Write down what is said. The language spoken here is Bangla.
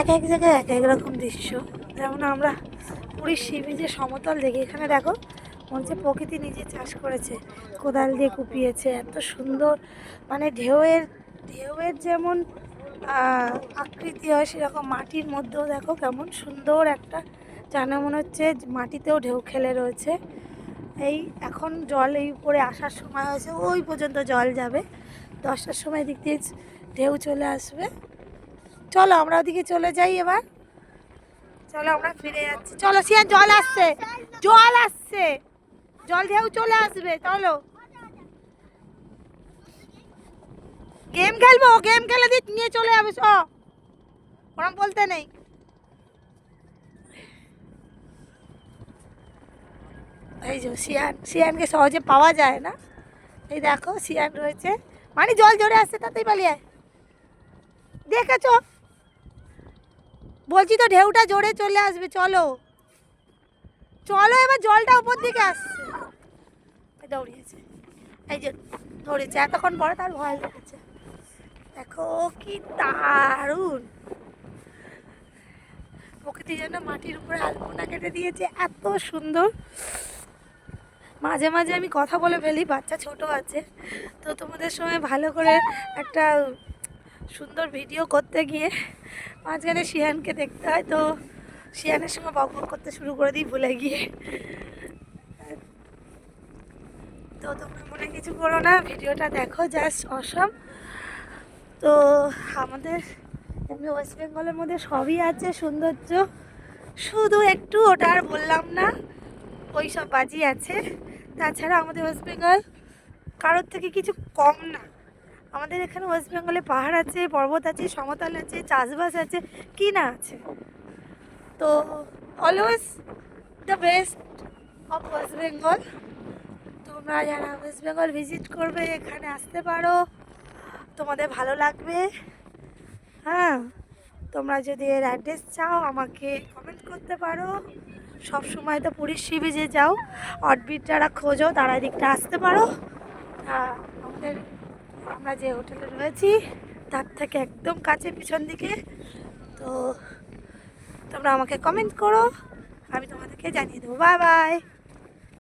এক এক জায়গায় এক এক রকম দৃশ্য। যেমন আমরা পুরীর সি বিচে সমতল দেখি, এখানে দেখো মনে হচ্ছে প্রকৃতি নিজে চাষ করেছে, কোদাল দিয়ে কুপিয়েছে, এত সুন্দর। মানে ঢেউয়ের যেমন আকৃতি হয় সেরকম মাটির মধ্যেও দেখো কেমন সুন্দর একটা, যেন মনে হচ্ছে মাটিতেও ঢেউ খেলে রয়েছে। এই এখন জল এই উপরে আসার সময় হয়েছে, ওই পর্যন্ত জল যাবে, 10টার সময় দিক দিয়ে ঢেউ চলে আসবে। চলো আমরা ওদিকে চলে যাই এবার। চলো আমরা ফিরে যাচ্ছি, চলো সিয়ান জল আসছে, জল আসছে, জল ঢেউ চলে আসবে। চলো গেম খেলবো, গেম খেলে দিয়ে নিয়ে চলে যাবে, ওরম বলতে নেই। এই যে শিয়ানকে সহজে পাওয়া যায় না। এই দেখো শিয়ান রয়েছে, মানে জল জোরে আসছে তাতেই পালিয়ে দেখেছ, বলছি তো ঢেউটা জোরে চলে আসবে। চলো চলো এবার জলটা উপর দিকে আসছে, দৌড়িয়েছে, এই যে ধরেছে, এতক্ষণ পরে তার ভয় লেগেছে। দেখো কি দারুণ প্রকৃতি, যেন মাটির উপরে আলপনা কেটে দিয়েছে, এত সুন্দর। মাঝে মাঝে আমি কথা বলে ফেলি, বাচ্চা ছোট আছে তো, তোমাদের সঙ্গে ভালো করে একটা সুন্দর ভিডিও করতে গিয়ে মাঝখানে শিয়ানকে দেখতে হয়, তো শিয়ানের সঙ্গে বক বক করতে শুরু করে দিই ভুলে গিয়ে। তো তোমরা মনে কিছু করো না, ভিডিওটা দেখো, জাস্ট অসম। তো আমাদের এমনি ওয়েস্ট বেঙ্গলের মধ্যে সবই আছে সৌন্দর্য, শুধু একটু ওটা আর বললাম না, ওই সব বাজি আছে। তাছাড়া আমাদের ওয়েস্ট বেঙ্গল কারোর থেকে কিছু কম না। আমাদের এখানে ওয়েস্ট বেঙ্গলে পাহাড় আছে, পর্বত আছে, সমতল আছে, চাষবাস আছে, কি না আছে। তো always the best of West Bengal. তোমরা যারা ওয়েস্ট বেঙ্গল ভিজিট করবে এখানে আসতে পারো, তোমাদের ভালো লাগবে। হ্যাঁ, তোমরা যদি এর অ্যাড্রেস চাও আমাকে কমেন্ট করতে পারো। সব সময় তো পুরীর সি বিচে যাও, অরবিট যারা খোঁজো তারা এদিকটা আসতে পারো। আমরা যে হোটেলে রয়েছি তার থেকে একদম কাছে, পিছন দিকে। তো তোমরা আমাকে কমেন্ট করো, আমি তোমাদেরকে জানিয়ে দেবো। Bye bye.